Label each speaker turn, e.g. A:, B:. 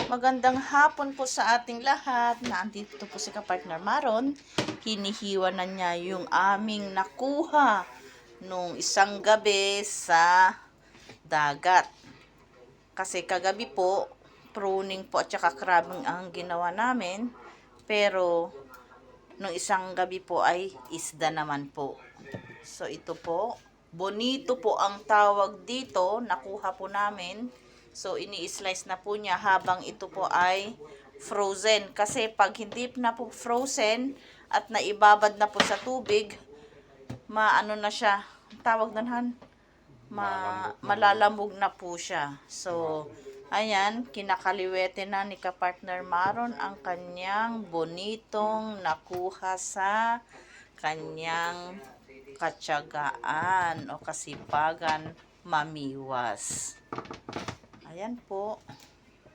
A: Magandang hapon po sa ating lahat. Nandito po si Kapartner Maron. Hinihiwa na niya yung aming nakuha nung isang gabi sa dagat. Kasi kagabi po, pruning po at saka crabbing ang ginawa namin. Pero nung isang gabi po ay isda naman po. So ito po, bonito po ang tawag dito, nakuha po namin. So ini-slice na po niya habang ito po ay frozen. Kasi pag hindi na po frozen at naibabad na po sa tubig, maano na siya, tawag na han, malalamog na po siya. So ayan, kinakaliwete na ni Kapartner Maron ang kanyang bonitong nakuha sa kanyang katyagaan o kasipagan mamiwas. Ayan po.